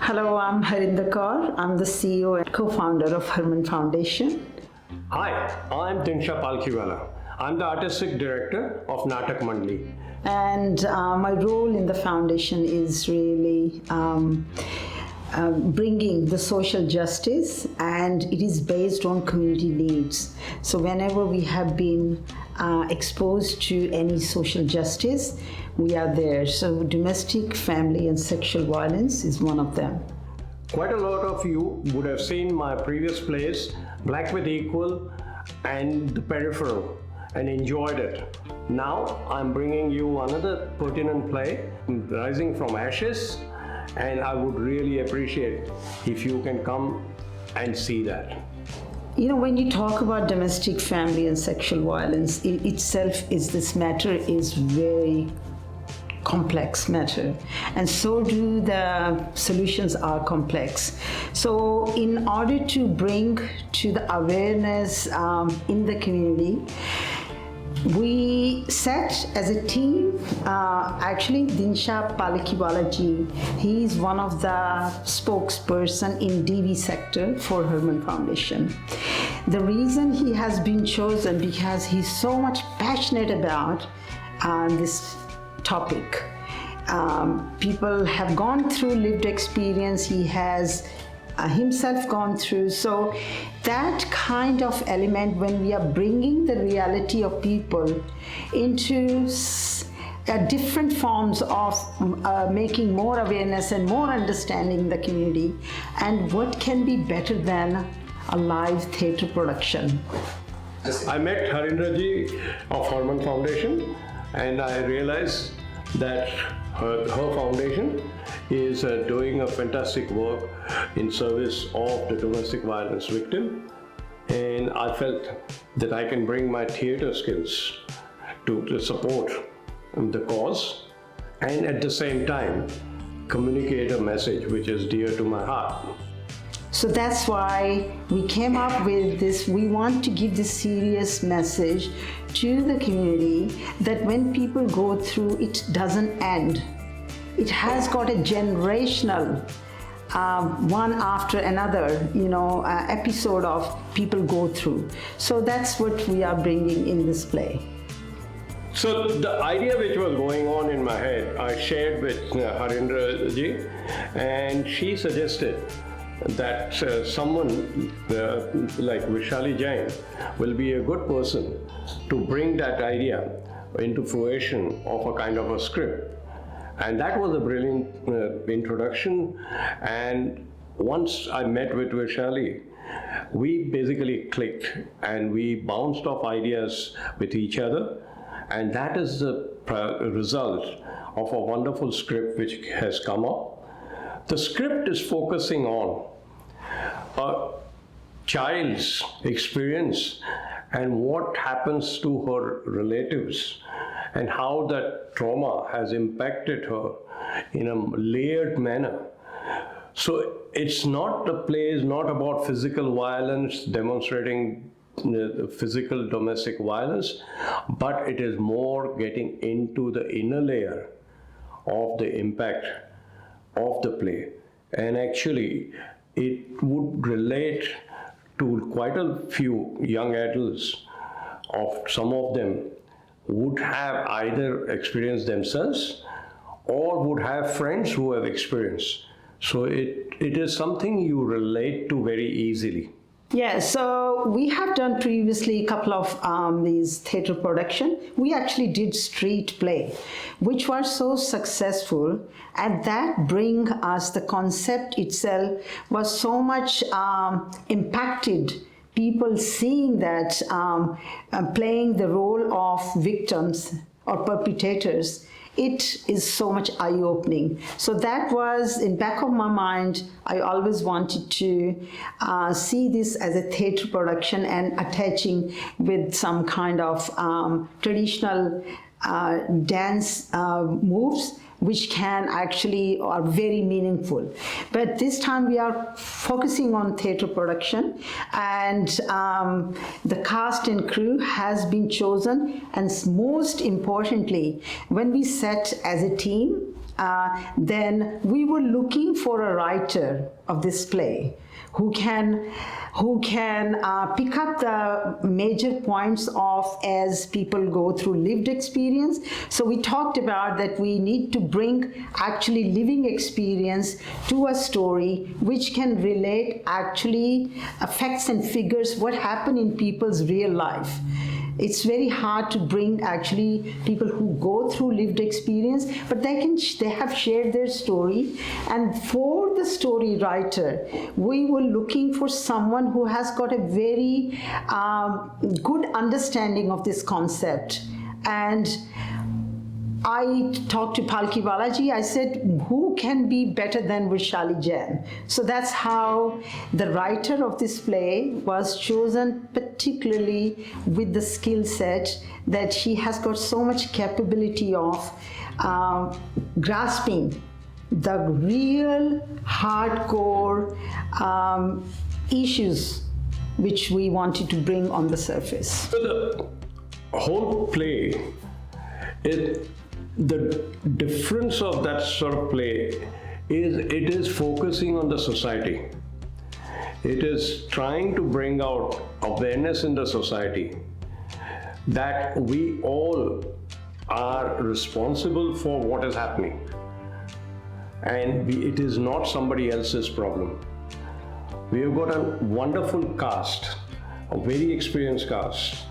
Hello, I'm Harinder Kaur. I'm the CEO and co-founder of Harman Foundation. Hi, I'm Dinsha Palkhiwala. I'm the artistic director of Natak Mandali. And my role in the foundation is really bringing the social justice, and it is based on community needs. So whenever we have been exposed to any social justice, we are there. So domestic, family and sexual violence is one of them. Quite a lot of you would have seen my previous plays, Black with Equal and The Peripheral, and enjoyed it. Now I'm bringing you another pertinent play, Rising from Ashes, and I would really appreciate if you can come and see that. You know, when you talk about domestic, family and sexual violence, it itself is this matter is very complex matter, and so do the solutions are complex. So in order to bring to the awareness in the community, we set as a team, actually Dinsha Palkhiwala ji, he is one of the spokesperson in DV sector for Harman Foundation. The reason he has been chosen because he's so much passionate about this topic. People have gone through lived experience, he has himself gone through. So that kind of element, when we are bringing the reality of people into different forms of making more awareness and more understanding in the community, and what can be better than a live theatre production. I met Harinder ji of Harman Foundation, and I realized that her foundation is doing a fantastic work in service of the domestic violence victim, and I felt that I can bring my theatre skills to support the cause and at the same time communicate a message which is dear to my heart. So that's why we came up with this. We want to give this serious message to the community that when people go through, it doesn't end. It has got a generational, one after another, episode of people go through. So that's what we are bringing in this play. So the idea which was going on in my head, I shared with Harinder ji, and she suggested that someone like Vrishali Jain will be a good person to bring that idea into fruition of a kind of a script. And that was a brilliant introduction. And once I met with Vrishali, we basically clicked and we bounced off ideas with each other. And that is the result of a wonderful script which has come up. The script is focusing on a child's experience and what happens to her relatives and how that trauma has impacted her in a layered manner. So it's not, the play is not about physical violence, demonstrating physical domestic violence, but it is more getting into the inner layer of the impact of the play. And actually, it would relate to quite a few young adults. Some of them would have either experienced themselves or would have friends who have experienced. So it is something you relate to very easily. Yeah, so we have done previously a couple of these theatre production. We actually did street play, which was so successful, and that bring us the concept itself was so much impacted. People seeing that playing the role of victims or perpetrators, it is so much eye-opening. So that was in back of my mind. I always wanted to see this as a theatre production and attaching with some kind of traditional dance moves, which can actually are very meaningful. But this time we are focusing on theatre production, and the cast and crew has been chosen, and most importantly, when we set as a team, then we were looking for a writer of this play who can pick up the major points of as people go through lived experience. So we talked about that we need to bring actually living experience to a story which can relate actually facts and figures what happened in people's real life. It's very hard to bring actually people who go through lived experience, but they have shared their story. And for the story writer, we were looking for someone who has got a very good understanding of this concept. And I talked to Palkhiwala ji. I said, who can be better than Vrishali Jain? So that's how the writer of this play was chosen, particularly with the skill set that she has got so much capability of grasping the real hardcore issues which we wanted to bring on the surface. So the whole play is the difference of that sort of play is it is focusing on the society. It is trying to bring out awareness in the society that we all are responsible for what is happening, and it is not somebody else's problem. We have got a wonderful cast, a very experienced cast,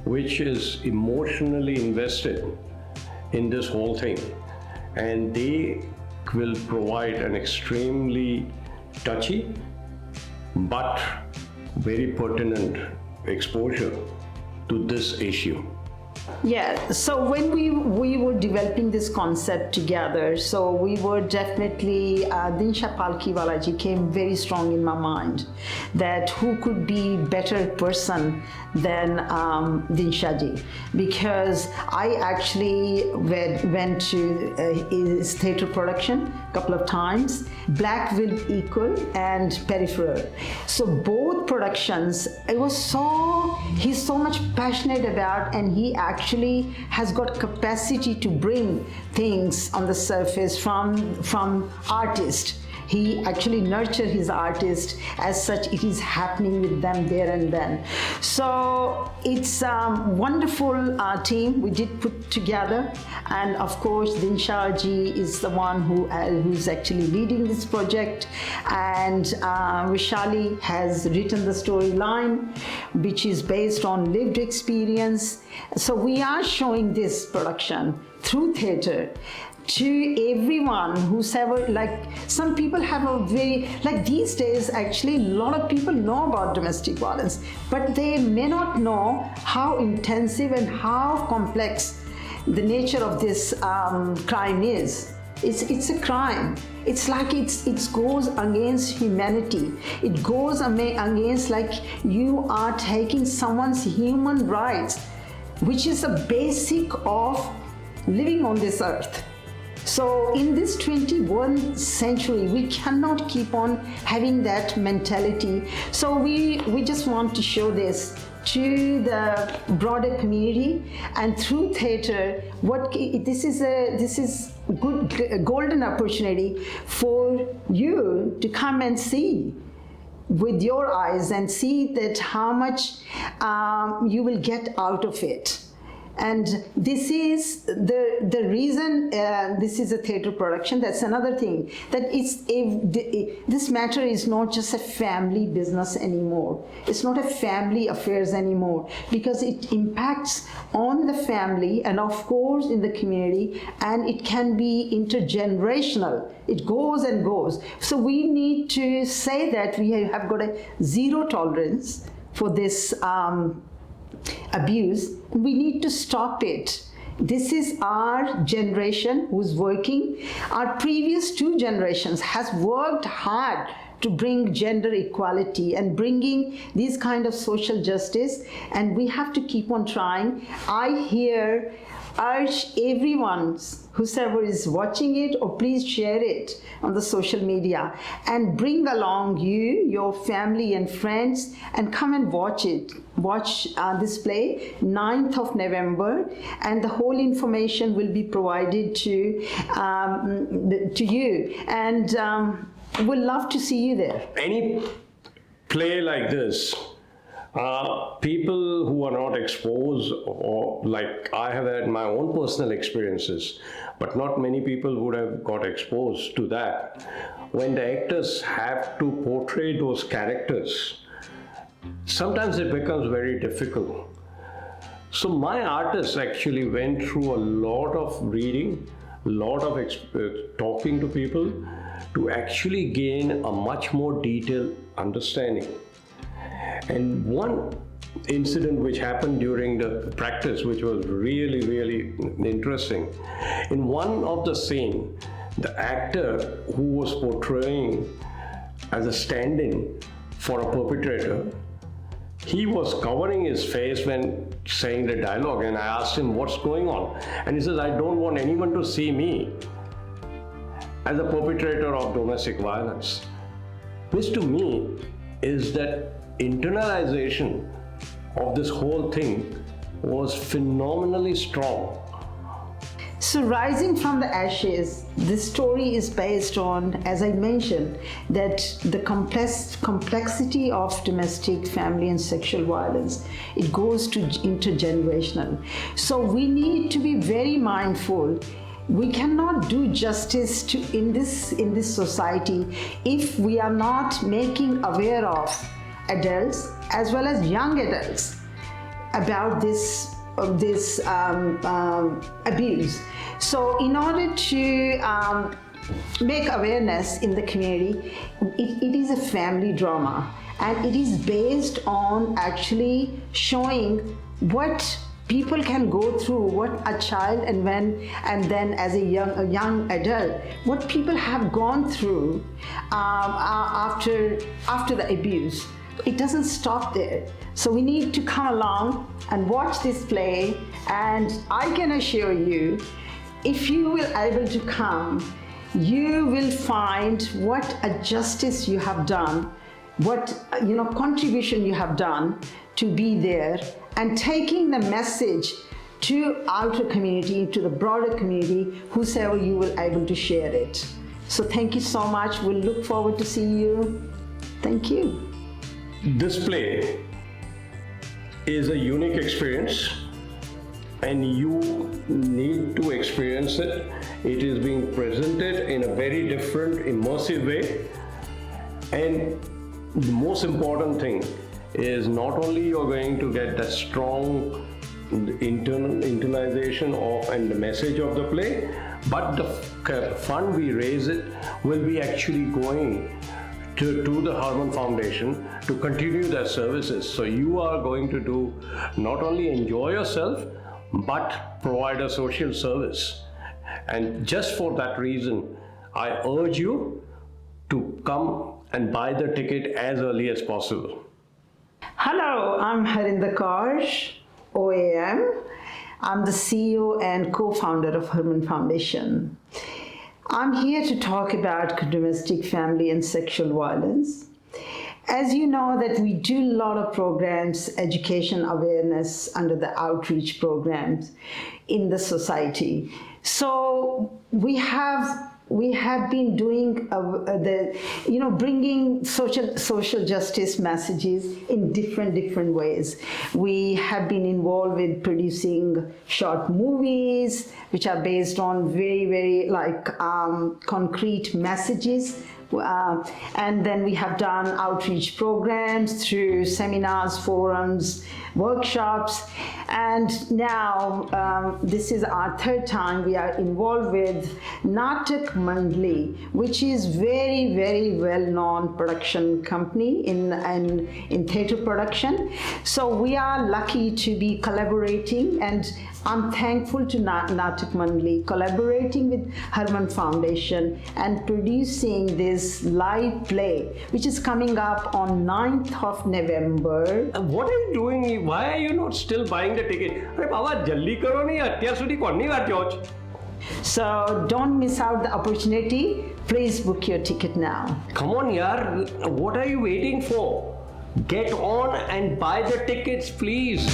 which is emotionally invested in this whole thing, and they will provide an extremely touchy but very pertinent exposure to this issue. Yeah, so when we were developing this concept together, so we were definitely, Dinsha Palkhiwala ji came very strong in my mind, that who could be better person than Dinsha ji, because I actually went to his theatre production a couple of times, Black Will Equal and Peripheral. So both productions, he's so much passionate about, and he actually has got capacity to bring things on the surface from artists. He actually nurtured his artist as such. It is happening with them there and then. So it's a wonderful team we did put together, and of course Dinsha ji is the one who's actually leading this project, and Vrishali has written the storyline, which is based on lived experience. So we are showing this production through theatre to everyone who's ever, like, some people have a very, like these days actually a lot of people know about domestic violence, but they may not know how intensive and how complex the nature of this crime is. It's a crime. It's like it goes against humanity. It goes against, like, you are taking someone's human rights, which is a basic of living on this earth. So in this 21st century, we cannot keep on having that mentality. So we just want to show this to the broader community, and through theatre, this is good golden opportunity for you to come and see with your eyes and see that how much you will get out of it. And this is the reason this is a theatre production. That's another thing, that this matter is not just a family business anymore. It's not a family affairs anymore, because it impacts on the family and of course in the community, and it can be intergenerational. It goes and goes. So we need to say that we have got a zero tolerance for this abuse. We need to stop it. This is our generation who's working. Our previous two generations has worked hard to bring gender equality and bringing these kind of social justice, and we have to keep on trying. I urge everyone, whoever is watching it, or please share it on the social media and bring along your family and friends, and come and watch it. watch this play 9th of November, and the whole information will be provided to you, and we'll love to see you there. Any play like this, people who are not exposed, or like I have had my own personal experiences, but not many people would have got exposed to that. When the actors have to portray those characters, sometimes it becomes very difficult. So my artists actually went through a lot of reading, a lot of talking to people to actually gain a much more detailed understanding. And one incident which happened during the practice, which was really, really interesting. In one of the scene, the actor who was portraying as a stand-in for a perpetrator, he was covering his face when saying the dialogue, and I asked him what's going on, and he says, I don't want anyone to see me as a perpetrator of domestic violence. Which to me is that internalization of this whole thing was phenomenally strong. So rising from the ashes, this story is based on, as I mentioned, that the complexity of domestic, family and sexual violence, it goes to intergenerational. So we need to be very mindful. We cannot do justice in this society if we are not making aware of adults as well as young adults about this abuse. So in order to make awareness in the community, it is a family drama, and it is based on actually showing what people can go through, what a child and then as a young adult, what people have gone through after the abuse. It doesn't stop there. So we need to come along and watch this play, and I can assure you, if you will able to come, you will find what a justice you have done, what contribution you have done to be there and taking the message to outer community, to the broader community, whosoever you will able to share it. So thank you so much. We'll look forward to see you. Thank you. This play is a unique experience, and you need to experience it. It is being presented in a very different, immersive way. And the most important thing is not only you're going to get that strong internalization of and the message of the play, but the fund we raise it will be actually going to the Harman Foundation to continue their services. So you are going to do not only enjoy yourself, but provide a social service. And just for that reason, I urge you to come and buy the ticket as early as possible. Hello, I'm Harinder, OAM. I'm the CEO and co-founder of Harman Foundation. I'm here to talk about domestic, family and sexual violence. As you know that we do a lot of programs, education awareness under the outreach programs in the society. So we have been doing bringing social justice messages in different ways. We have been involved with producing short movies which are based on very concrete messages. And then we have done outreach programs through seminars, forums, workshops, and now this is our third time we are involved with Natak Mandali, which is very well-known production company in theatre production. So we are lucky to be collaborating, and I'm thankful to Natak Mandali collaborating with Harman Foundation and producing this live play, which is coming up on 9th of November. What are you doing? Why are you not still buying the ticket? Arey baba, jaldi karo nahi, atyar sudi konni vat George. So don't miss out the opportunity. Please book your ticket now. Come on, yaar. What are you waiting for? Get on and buy the tickets, please.